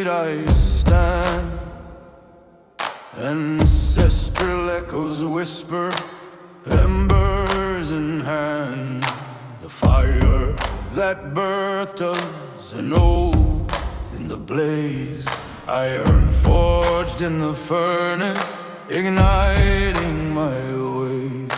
I stand. Ancestral echoes whisper, embers in hand. The fire that birthed us, an ode in the blaze. Iron forged in the furnace, igniting my way.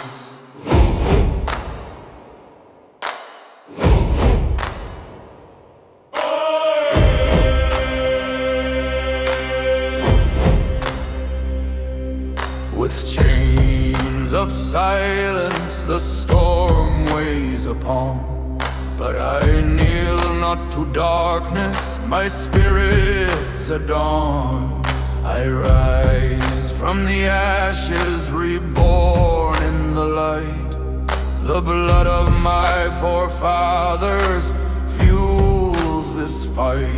With chains of silence the storm weighs upon, but I kneel not to darkness, my spirit's at dawn. I rise from the ashes, reborn in the light. The blood of my forefathers fuels this fight.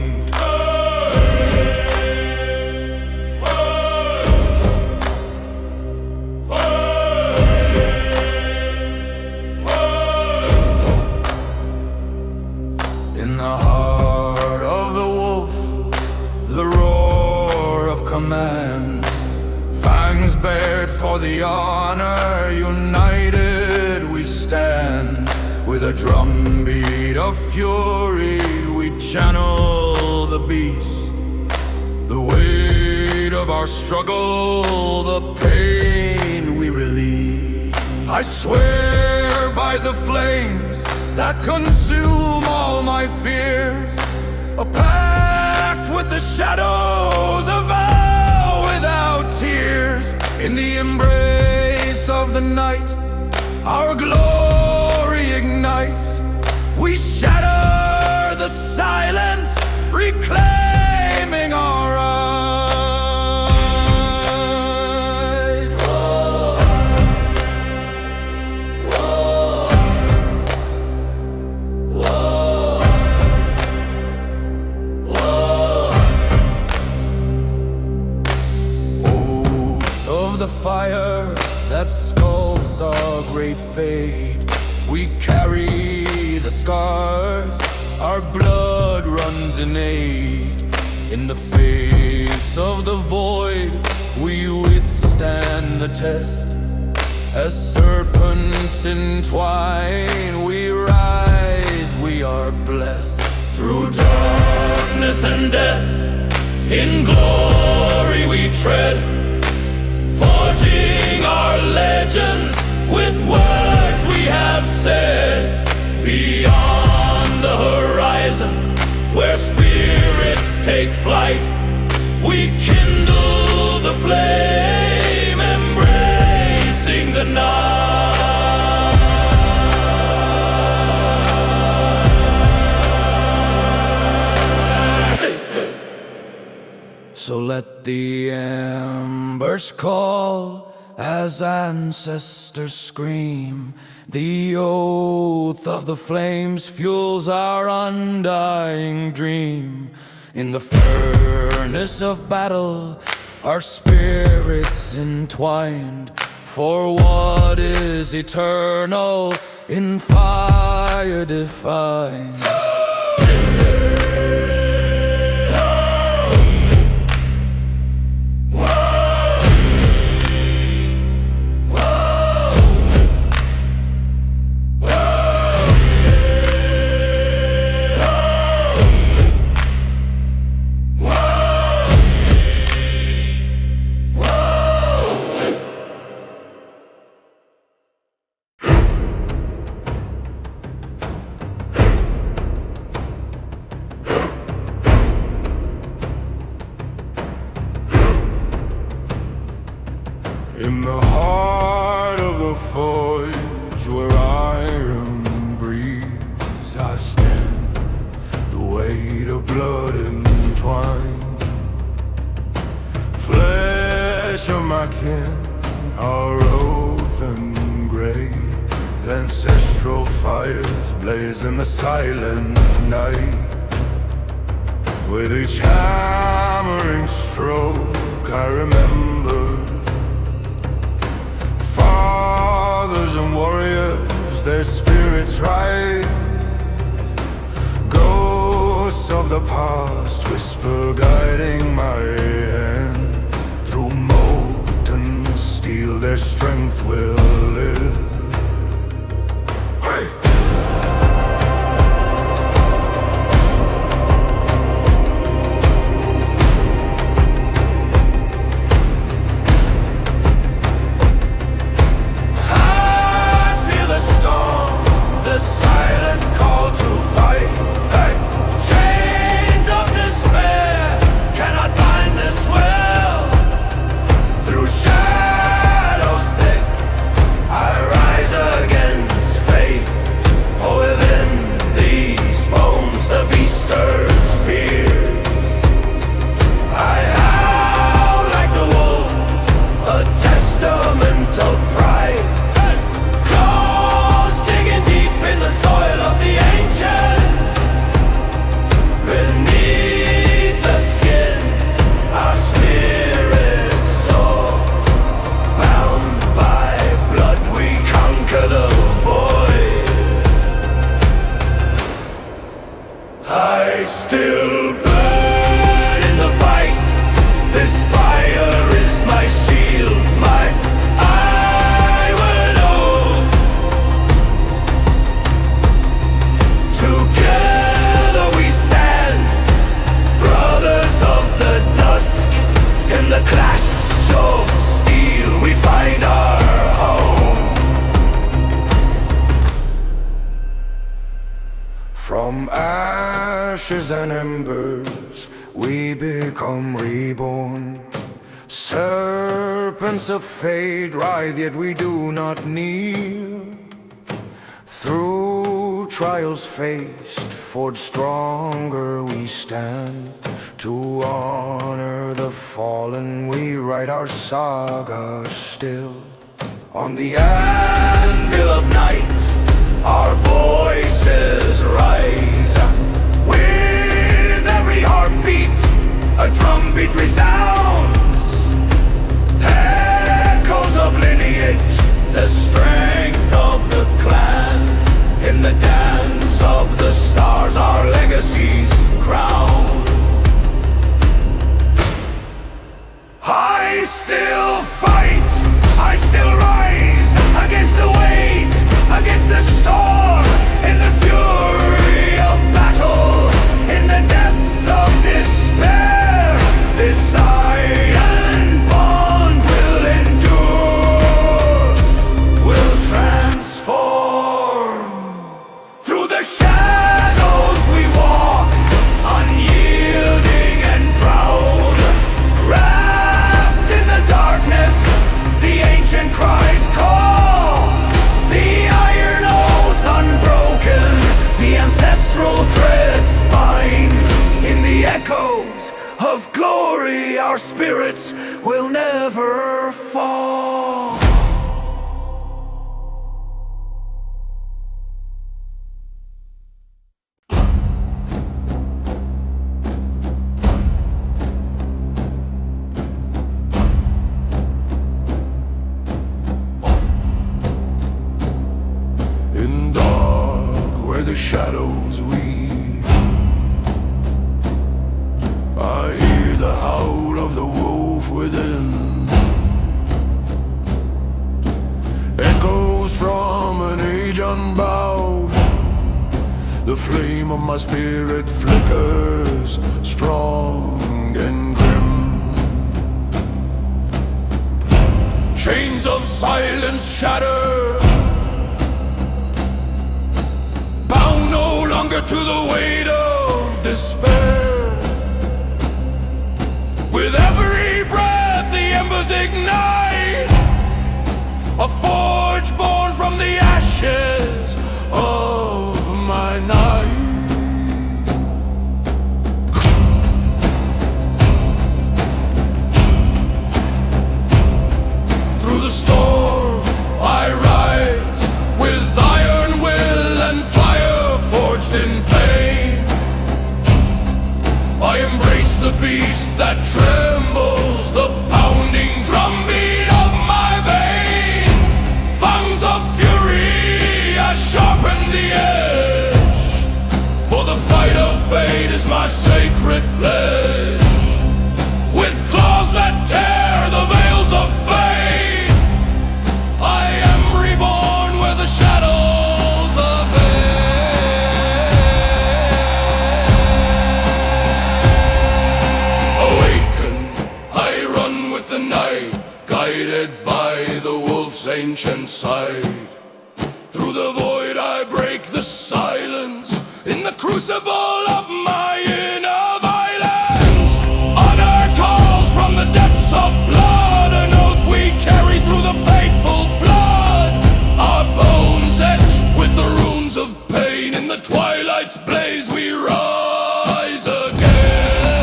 In the heart of the wolf, the roar of command. Fangs bared for the honor, united we stand. With a drumbeat of fury, we channel the beast. The weight of our struggle, the pain we relieve. I swear by the flames that consume all my fears, a pact with the shadows, a vow without tears. In the embrace of the night, our glory ignites. We shatter the silence, reclaiming our right. The fire that sculpts our great fate. We carry the scars, our blood runs innate. In the face of the void, we withstand the test. As serpents entwine, we rise, we are blessed. Through darkness and death, in glory we tread, forging our legends with words we have said. Beyond the horizon, where spirits take flight, we kindle the flame, embracing the night. So let the embers call as ancestors scream. The oath of the flames fuels our undying dream. In the furnace of battle, our spirits entwined. For what is eternal, in fire defined. In the heart of the forge where iron breathes, I stand, the weight of blood entwined. Flesh of my kin, our oath and grave. Ancestral fires blaze in the silent night. With each hammering stroke I remember fathers and warriors, their spirits rise. Ghosts Ghosts of the past whisper, guiding my hand. Through molten steel their strength will live. Hey! From ashes and embers we become reborn. Serpents of fate writhe, yet we do not kneel. Through trials faced, forged stronger we stand. To honor the fallen we write our saga still. On the anvil of night our voices rise. With every heartbeat, a drumbeat resounds. Echoes of lineage, the strength of the clan. In the dance of the stars, our legacies crowned. I still fight, I still rise against the weight, against the storm, in the fury of battle, in the depth of despair. This iron bond will endure, will transform. Through the shadows we walk, unyielding and proud. Wrapped in the darkness, the ancient cries call. The iron oath unbroken, the ancestral threads bind. In the echoes of glory our spirits will never fall. In dark where the shadows weave, I hear the howl of the wolf within. Echoes from an age unbowed. The flame of my spirit flickers, strong and grim. Chains of silence shatter, bound no longer to the weight of despair. With every breath the embers ignite, a forge born from the ashes of my night. Through the storm I rise, with iron will and fire forged in pain. I embrace the beast that trembles, the pounding drumbeat of my veins. Fangs of fury, I sharpen the edge, for the fight of fate is sacred pledge. With claws that tear the veils of fate, I am reborn where the shadows evade. Awaken, I run with the night, guided by the wolf's ancient sight. Through the void I break the silence, in the crucible of my inner violence. Honor calls from the depths of blood, an oath we carry through the fateful flood. Our bones etched with the runes of pain, in the twilight's blaze we rise again.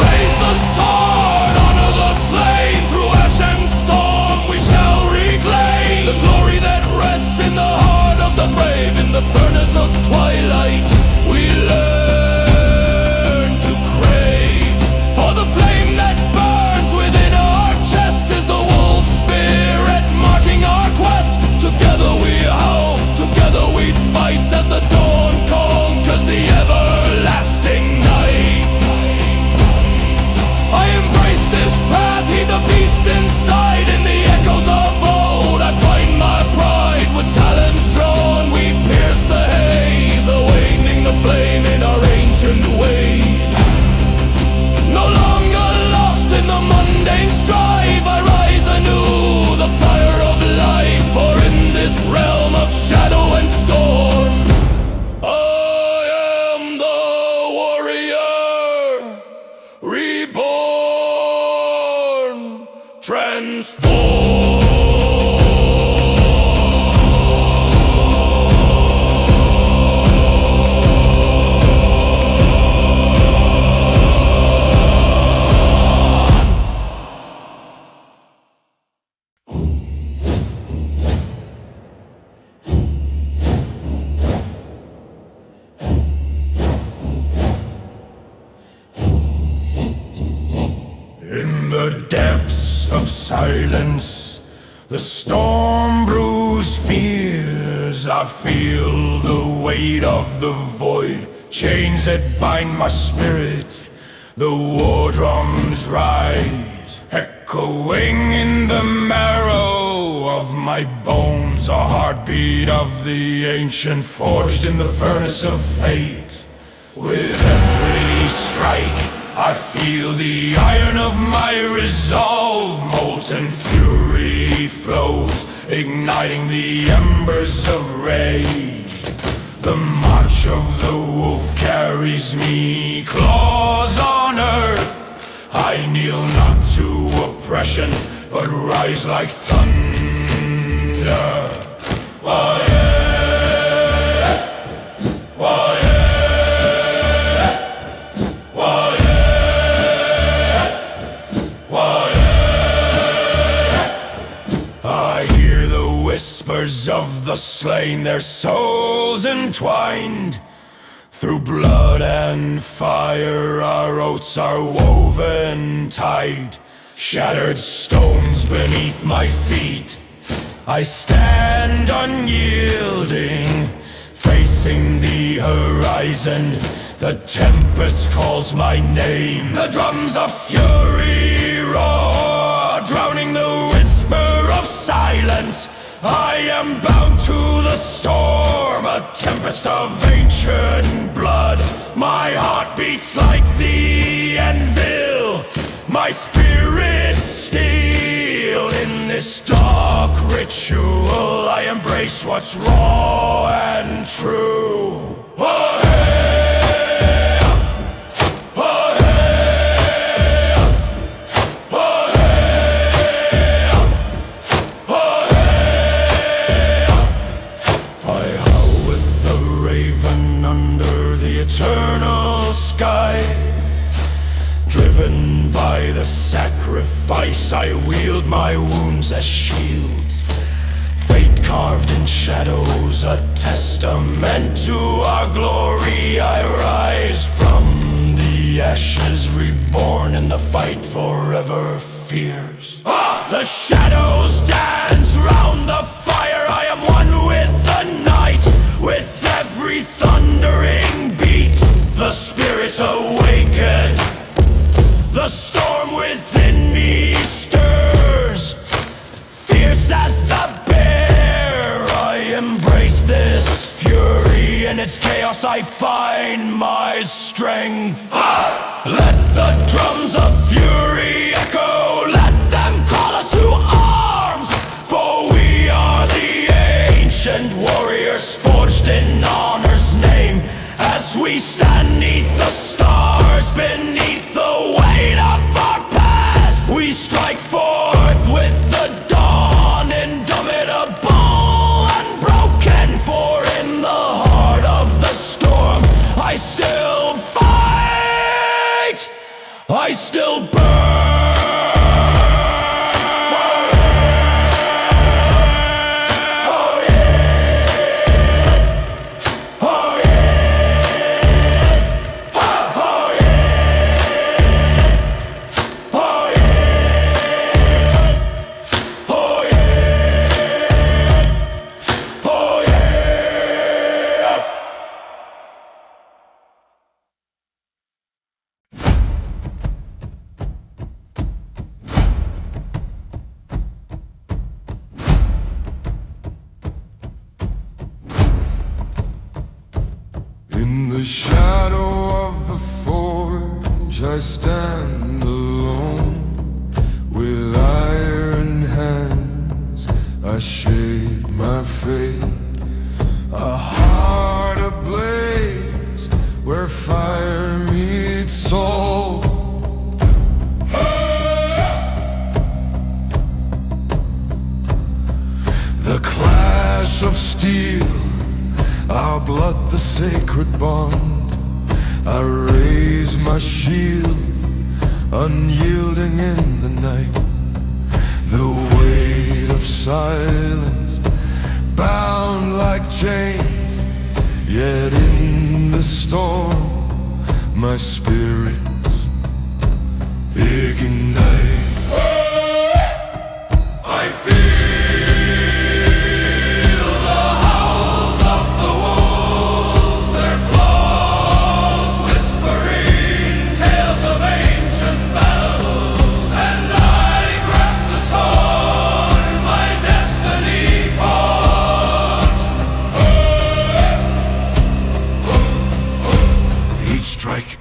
Raise the sword, honor the slain, through ash and storm we shall reclaim the glory that rests in the heart of the brave. In the furnace of twilight we learn to crave, for the flame that burns within our chest is the wolf's spirit marking our quest. Together we howl, together we fight, as the dawn conquers the everlasting night. I embrace this path, heed the beast inside. In the echoes of old I find my pride. With talons drawn we pierce the haze, awakening the flame in our ancient ways. No longer lost in the mundane strife, I rise anew, the fire of life. For in this realm of shadow and storm, I am the warrior, reborn, transformed. In the depths of silence, the storm brews fears. I feel the weight of the void, chains that bind my spirit. The war drums rise, echoing in the marrow of my bones. A heartbeat of the ancient, forged in the furnace of fate. With every strike I feel the iron of my resolve. Molten fury flows, igniting the embers of rage. The march of the wolf carries me, claws on earth. I kneel not to oppression, but rise like thunder. Whispers of the slain, their souls entwined. Through blood and fire our oaths are woven tight. Shattered stones beneath my feet, I stand unyielding, facing the horizon. The tempest calls my name. The drums of fury roar, drowning the whisper of silence. I am bound to the storm, a tempest of ancient blood. My heart beats like the anvil, my spirit steel. In this dark ritual I embrace what's raw and true. Oh, hey! Eternal sky, driven by the sacrifice, I wield my wounds as shields. Fate carved in shadows, a testament to our glory. I rise from the ashes, reborn in the fight forever fierce. The shadows dance round the fire. I am one with the night, with every thunder spirit awaken. The storm within me stirs. Fierce as the bear, I embrace this fury. In its chaos I find my strength. Let the drums of fury echo. Let them call us to arms. For we are the ancient warriors forged in honor's name. As we stand neath the stars, beneath the weight of our past, we strike forth with the dawn, indomitable, unbroken. For in the heart of the storm, I still fight, I still burn. In the shadow of the forge I stand alone. With iron hands I shape my fate. A heart ablaze where fire meets soul. The clash of steel, our blood the sacred bond. I raise my shield, unyielding in the night. The weight of silence, bound like chains. Yet in the storm, my spirits ignite. I feel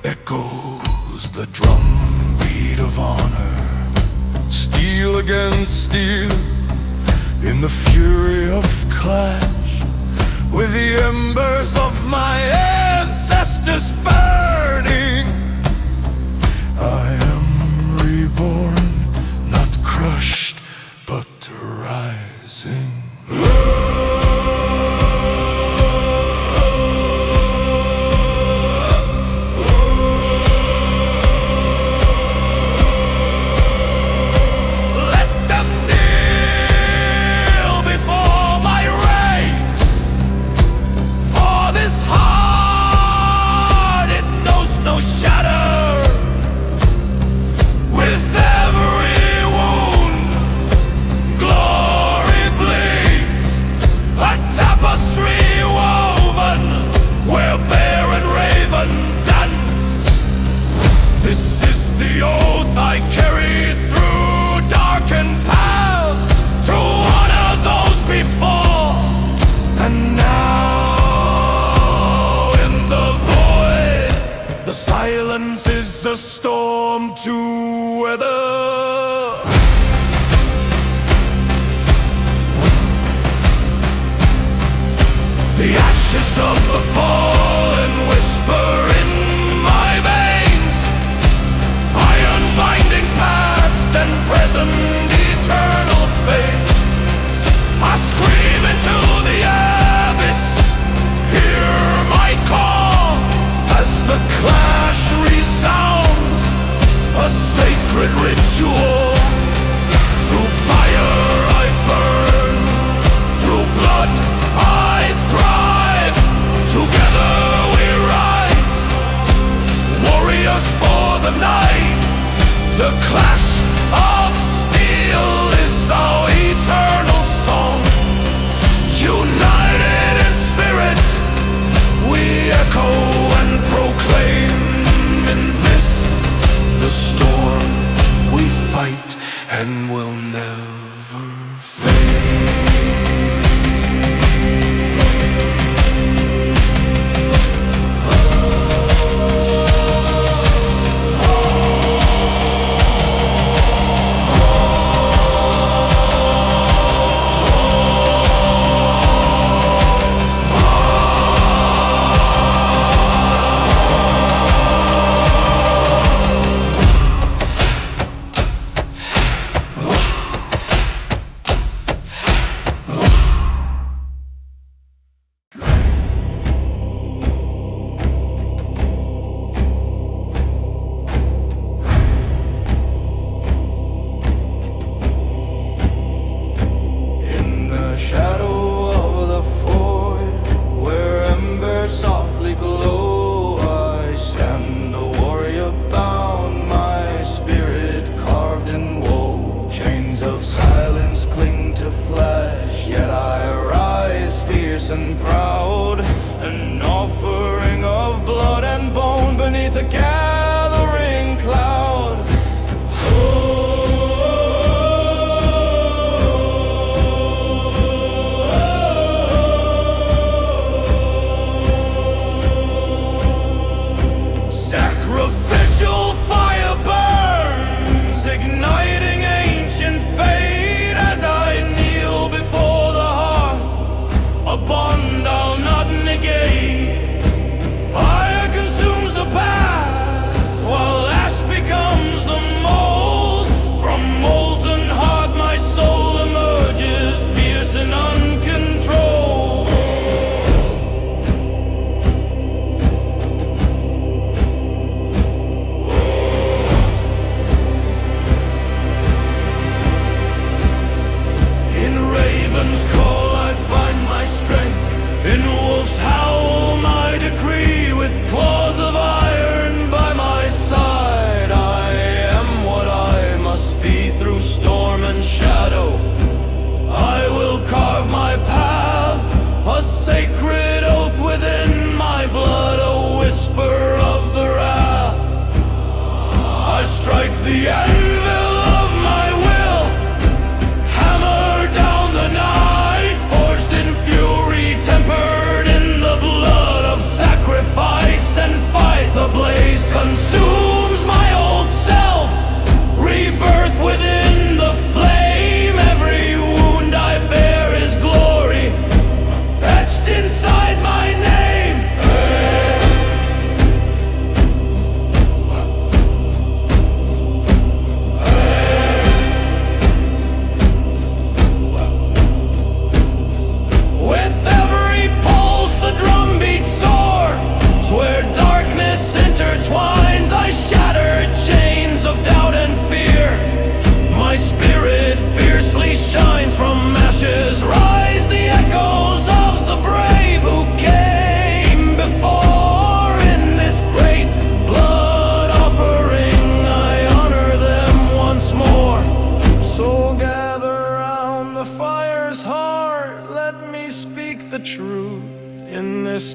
echoes the drumbeat of honor. Steel against steel in the fury of clash. With the embers of my ancestors burning, I am reborn, not crushed, but rising. This is the oath I carry through darkened paths to honor those before. And now in the void, the silence is a storm to weather. The ashes of the fallen whisper in my veins. Binding past and present eternal fate. I scream into the abyss, hear my call as the clash resounds, a sacred ritual. Through fire I burn, through blood I thrive. Together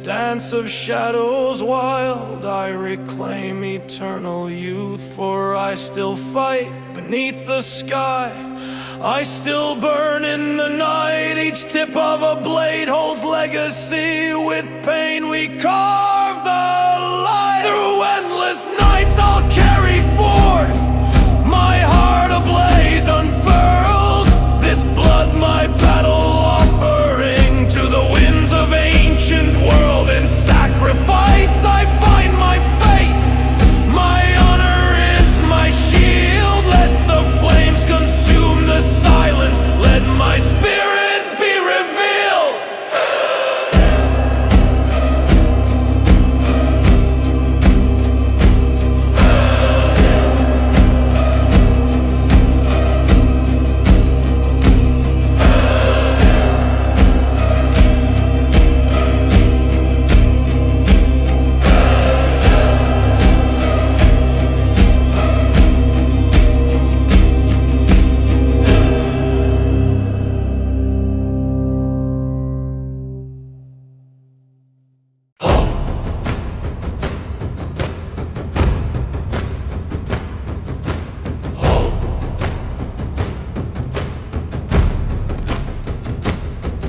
dance of shadows wild, I reclaim eternal youth, for I still fight beneath the sky. I still burn in the night. Each tip of a blade holds legacy. With pain we carve the light. Through endless nights I'll carry forth my heart ablaze unfurled. This blood my battle offering to the winds of ancient world. In sacrifice I find my fate. My honor is my shield. Let the flames consume the silence. Let my spirit be revealed.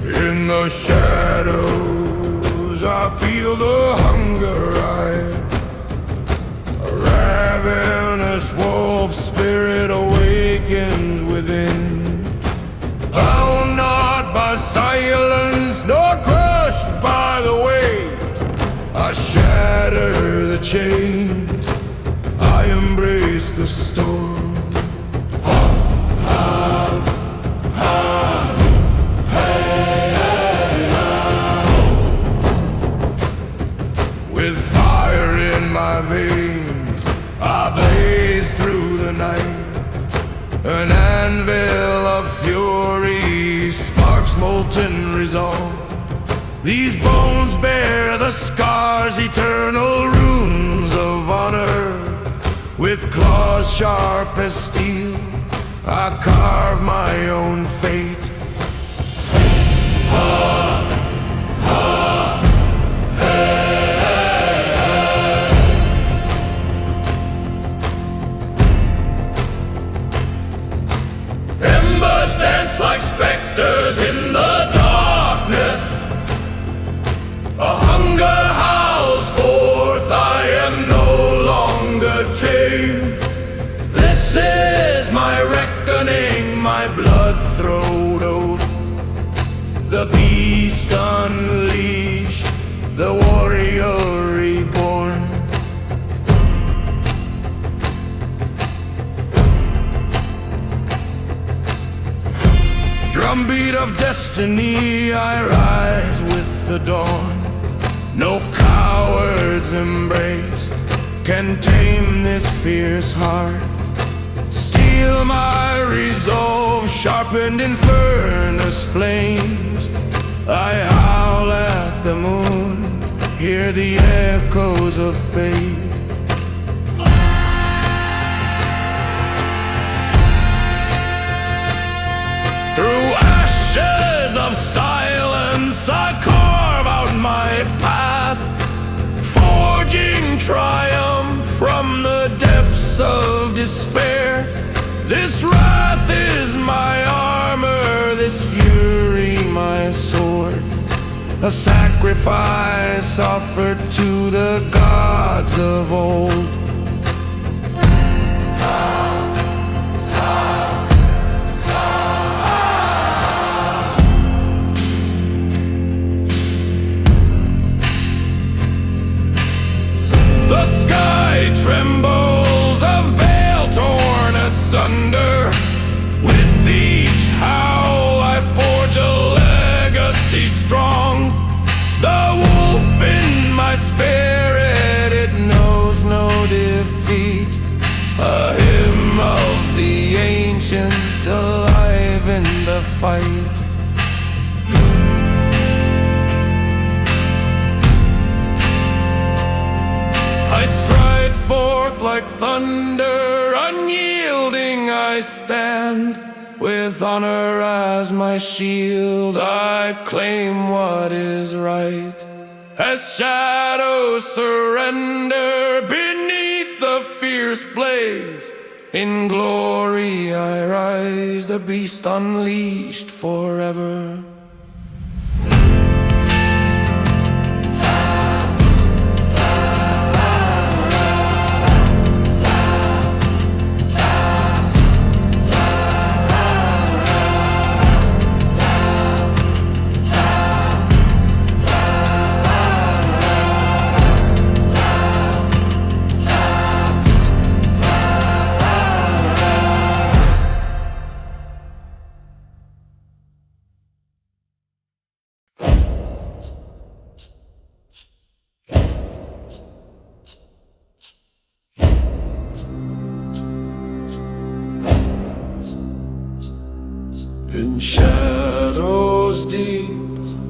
In the shadows I feel the hunger rise. A ravenous wolf spirit awakens within. Bound not by silence nor crushed by the weight, I shatter the chains, I embrace the storm. With fire in my veins, I blaze through the night. An anvil of fury sparks molten resolve. These bones bear the scars, eternal runes of honor. With claws sharp as steel, I carve my own fate. Embers dance like specters in the darkness. A hunger howls forth, I am no longer tame. This is my reckoning, my blood-throat oath. The beast unleashed, the warrior reborn. Drumbeat of destiny, I rise with the dawn. No coward's embrace can tame this fierce heart. Steel my resolve, sharpened in furnace flames. I howl at the moon, hear the echoes of fate. Through ashes of silence I carve out my path, forging triumph from the depths of despair. This wrath is my armor, this fury my sword. A sacrifice offered to the gods of old. The sky trembles, a veil torn asunder. With each howl I forge a legacy strong. The wolf in my spirit, it knows no defeat. A hymn of the ancient, alive in the fight. I stride forth like thunder, unyielding I stand. With honor as my shield, I claim what is right. As shadows surrender beneath the fierce blaze, in glory I rise, the beast unleashed forever. In shadows deep,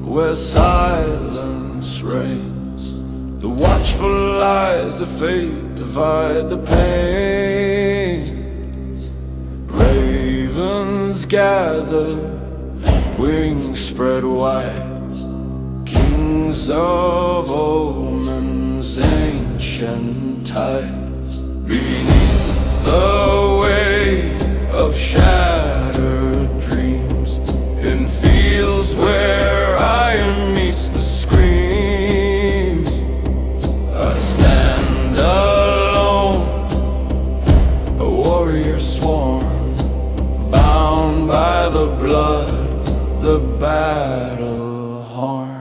where silence reigns, the watchful eyes of fate divide the pain. Ravens gather, wings spread wide, kings of omens, ancient tide. Beneath the weight of shattered dreams, in fields where iron meets the screams, I stand alone, a warrior sworn, bound by the blood, the battle horn.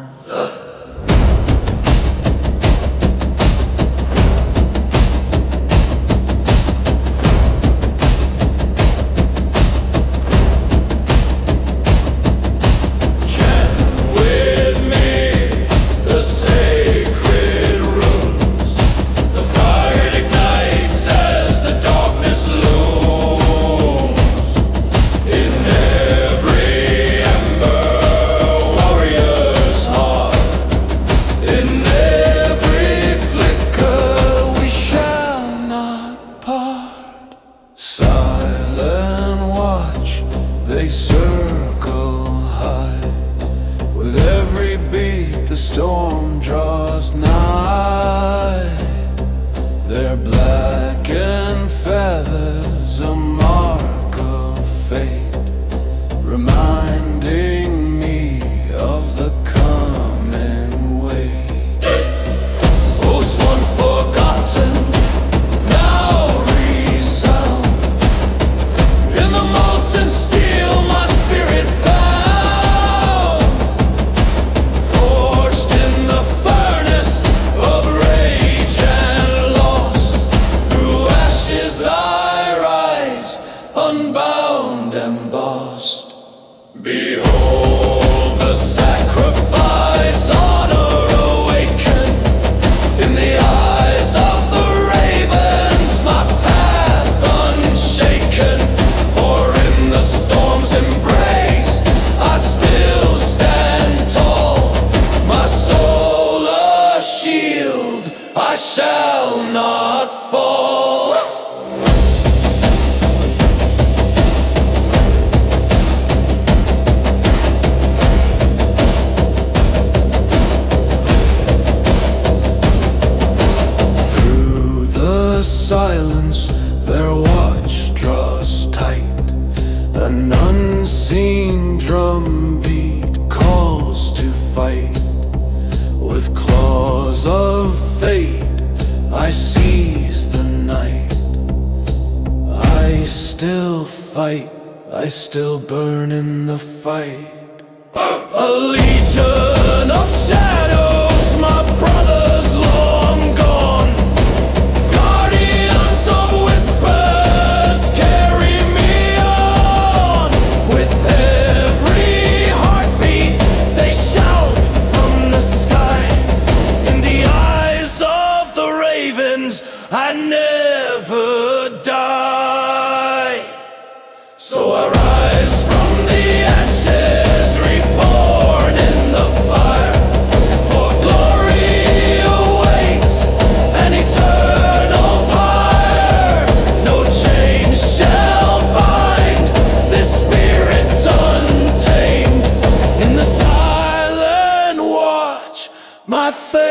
I still burn in the fight. A legion of shadows, my brothers long gone. Guardians of whispers, carry me on. With every heartbeat, they shout from the sky. In the eyes of the ravens, I never die. So I rise from the ashes, reborn in the fire. For glory awaits an eternal pyre. No chains shall bind this spirit untamed. In the silent watch, my faith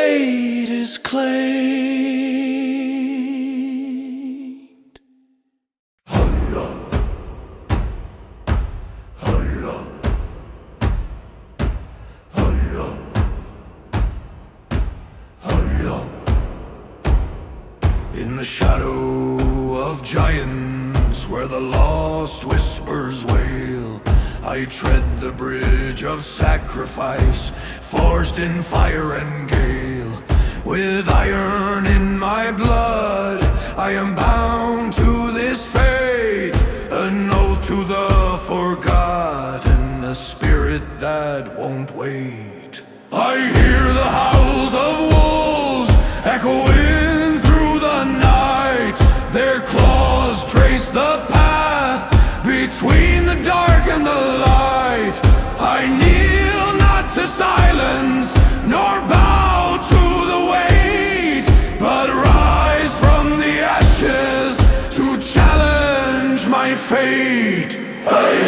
In the shadow of giants, where the lost whispers wail, I tread the bridge of sacrifice, forged in fire and gale. With iron in my blood, I am bound to this fate, an oath to the forgotten, a spirit that won't wait. I hear the howls of wolves echoing through the night. Their claws trace the path between the dark and the light. I kneel not to silence, nor bow to the weight, but rise from the ashes to challenge my fate. Hey!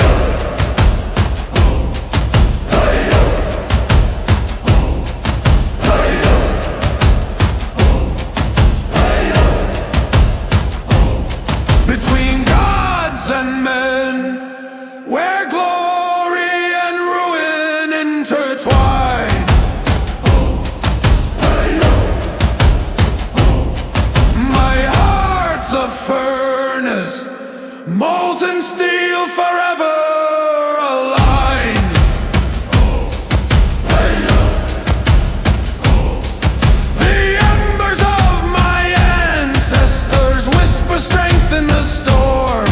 Between gods and men, where glory and ruin intertwine, my heart's a furnace, molten steel forever aligned. The embers of my ancestors whisper strength in the storm.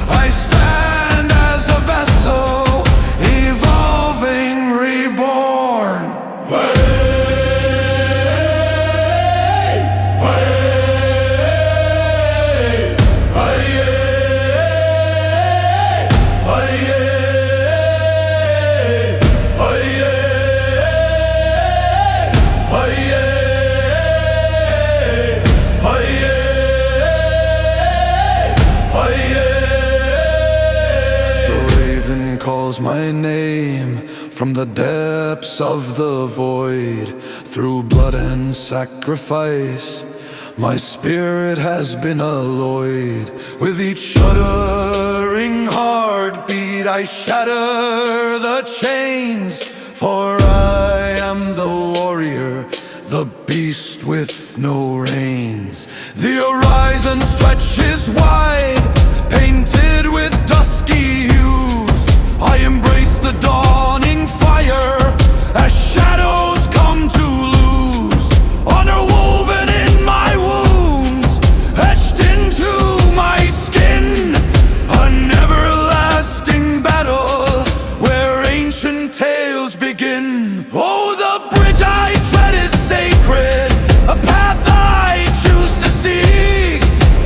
I stand as a vessel, evolving, reborn. The raven calls my name from the depths of the void. Through blood and sacrifice, my spirit has been alloyed. With each shuddering heartbeat, I shatter the chains. For I am the warrior, the beast with no reins. The horizon stretches wide, painted with dusky hues. I embrace the dawning fire as shadows come to lose. Honor woven in my wounds, etched into my skin. An everlasting battle where ancient tales begin. Oh, the bridge I tread is sacred, a path I choose to seek,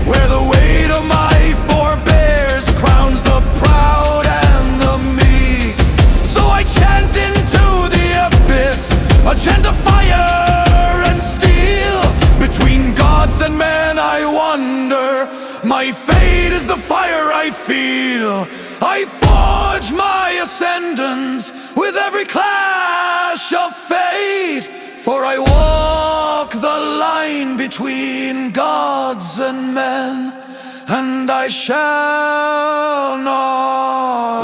where the weight of my forebears crowns the proud and the meek. So I chant into the abyss, a chant of fire and steel. Between gods and men I wander, my fate is the fire I feel. I forge my ascendance with every clash of fate, for I walk the line between gods and men, and I shall not.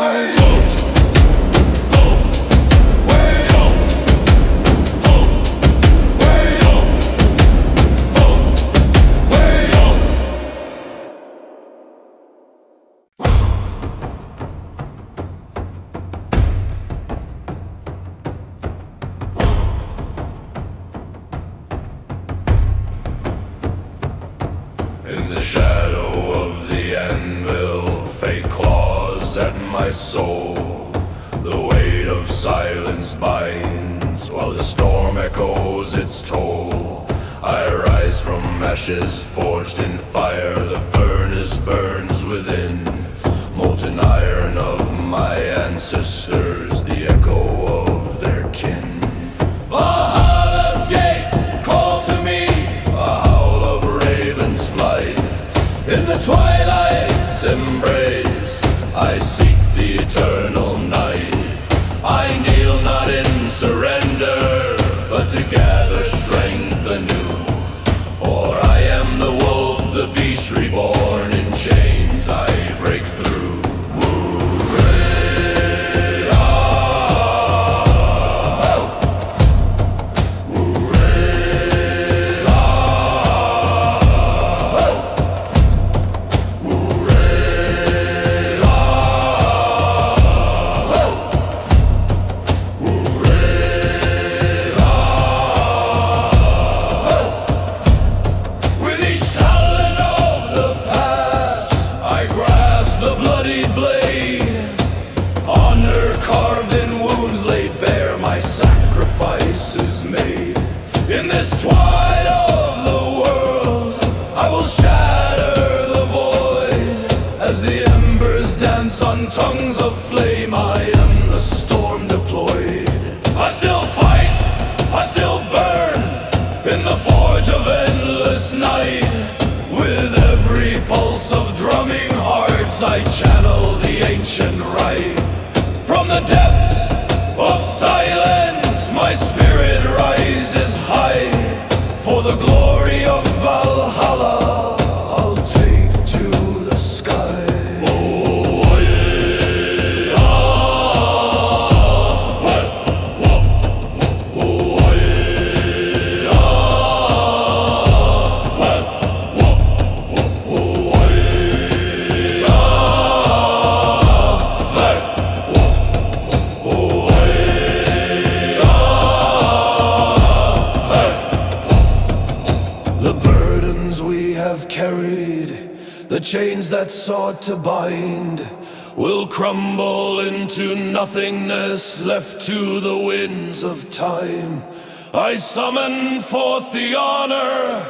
In the shadow of the anvil, fate claws at my soul. The weight of silence binds, while the storm echoes its toll. I rise from ashes forged in fire, the furnace burns within. Molten iron of my ancestors, the echo of their kin. Valhalla's gates call to me, a howl of ravens flight. In the twilight's embrace, I seek the eternal night. I kneel not in surrender, but to gather strength anew. For I am the wolf, the beast reborn. In chains I break through. 1,000 tongues of flame, I am the storm deployed. I still fight, I still burn, in the forge of endless night. With every pulse of drumming hearts, I channel the ancient rite. From the depths of silence, my spirit rises high. For the glory of Valhalla, I'll take to the sky. The chains that sought to bind will crumble into nothingness, left to the winds of time. I summon forth the honor,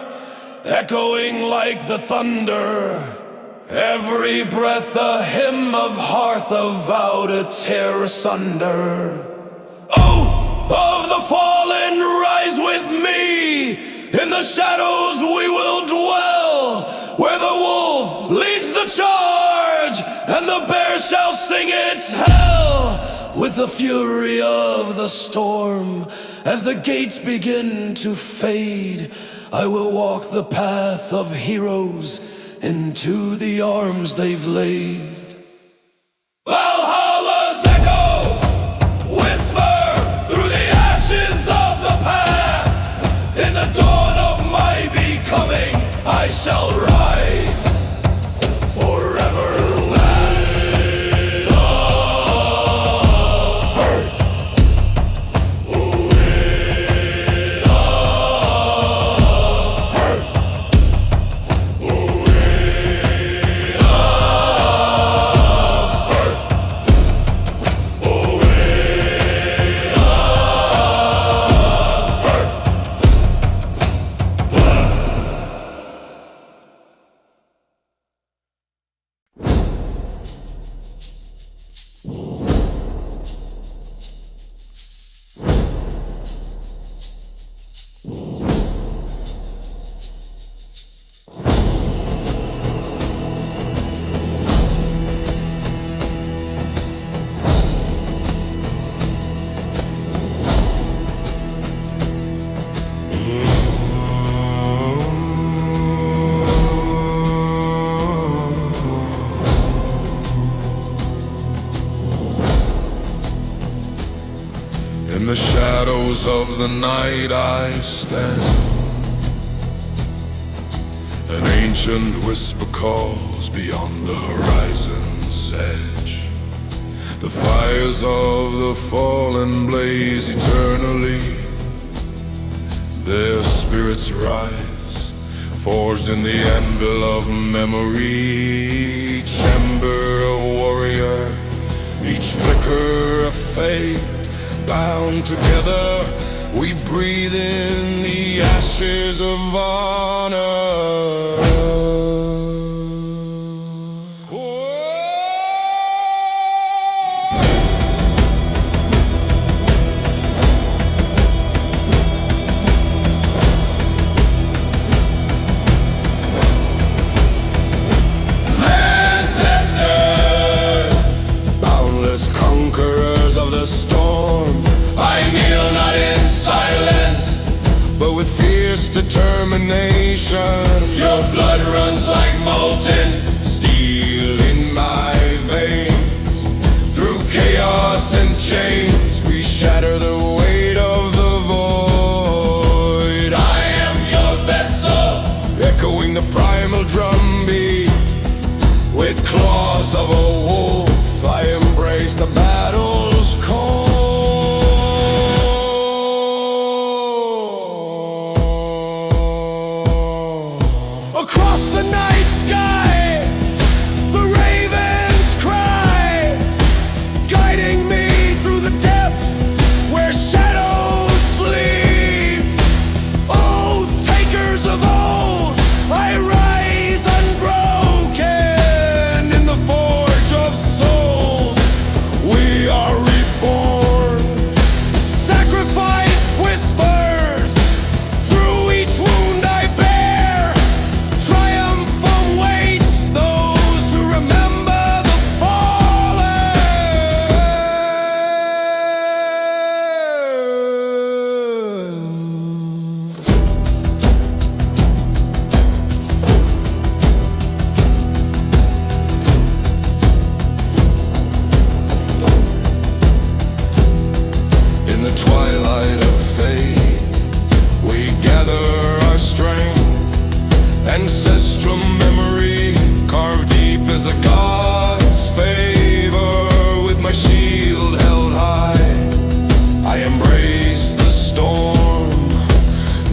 echoing like the thunder. Every breath a hymn of hearth, a vow to tear asunder. Oh, of the fallen, rise with me. In the shadows we will dwell, where the wolf leads the charge, and the bear shall sing its hell. With the fury of the storm, as the gates begin to fade, I will walk the path of heroes into the arms they've laid. Valhalla's echoes whisper through the ashes of the past. In the dawn of my becoming, I shall rise forever fast. In the shadows of the night I stand. An ancient whisper calls beyond the horizon's edge. The fires of the fallen blaze eternally. Their spirits rise, forged in the anvil of memory. Each ember a warrior, each flicker a fate. Bound together, we breathe in the ashes of honor. Ancestors, boundless conquerors of the storm, I kneel not in silence, but with fierce determination. Your blood runs like molten Steel in my veins. Through chaos and chains, we shatter the weight of the void. I am your vessel, Echoing the primal drumbeat. With claws of a wolf, I embrace the battle's call. across the night sky, the ravens cry, guiding me through the depths where shadows sleep. Oath takers of old, I rise unbroken in the forge of soul. from memory, carved deep as a god's favor. With my shield held high, I embrace the storm.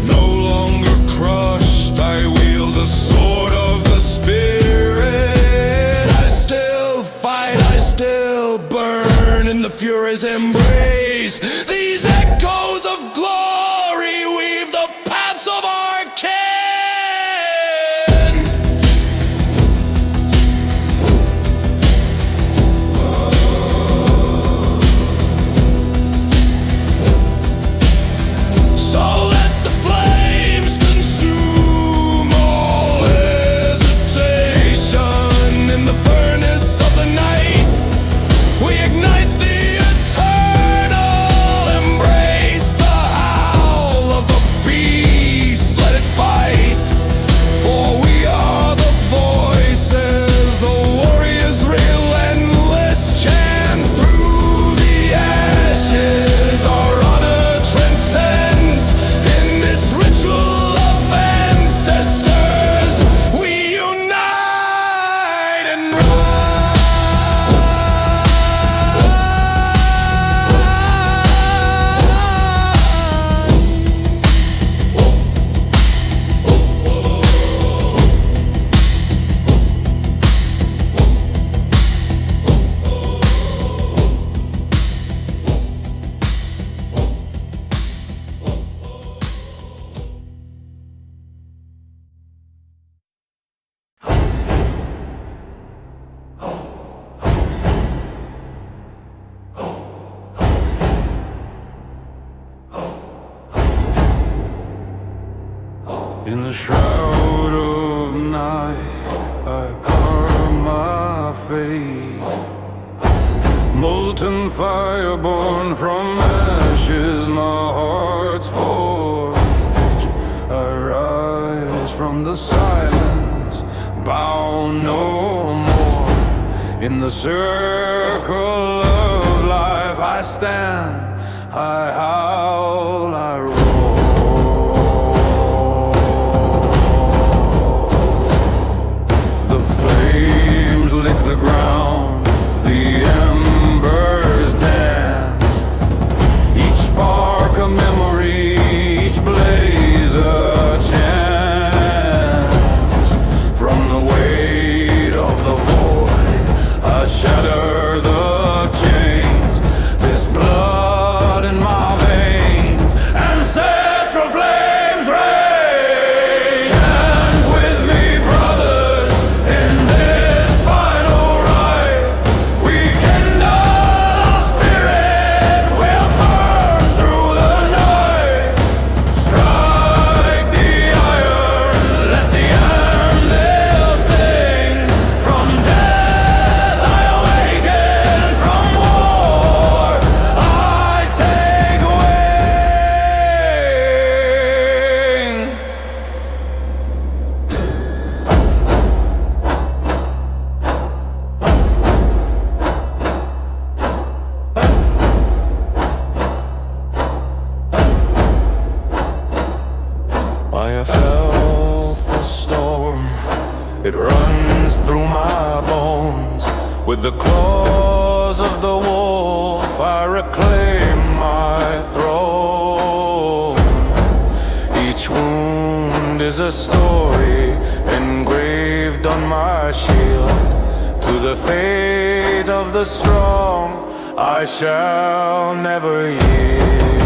No longer crushed, I wield the sword of the spirit. I still fight, I still burn in the Fury's embrace. These echoes of glory weave the paths of our kin. So let the flames consume all hesitation. In the furnace of the night, we ignite the eternal. Embrace the howl of the beast, let it fight. For we are the voices, the warriors relentless chant through the ashes. Our honor transcends in this ritual of ancestors. We unite and In the shroud of night, I carve my fate. Molten fire born from ashes, my heart's forge. I rise from the silence, bound no more. In the circle of life I stand, I howl, I roar. Lick the ground, the embers dance. Each spark a memory, each blaze a chance. From the weight of the void, I shatter the chains. This blood in my veins, ancestral flames rage. Chant with me, brothers, in this I have felt the storm, it runs through my bones. With the claws of the wolf I reclaim my throne. Each wound is a story engraved on my shield. To the fate of the strong I shall never yield.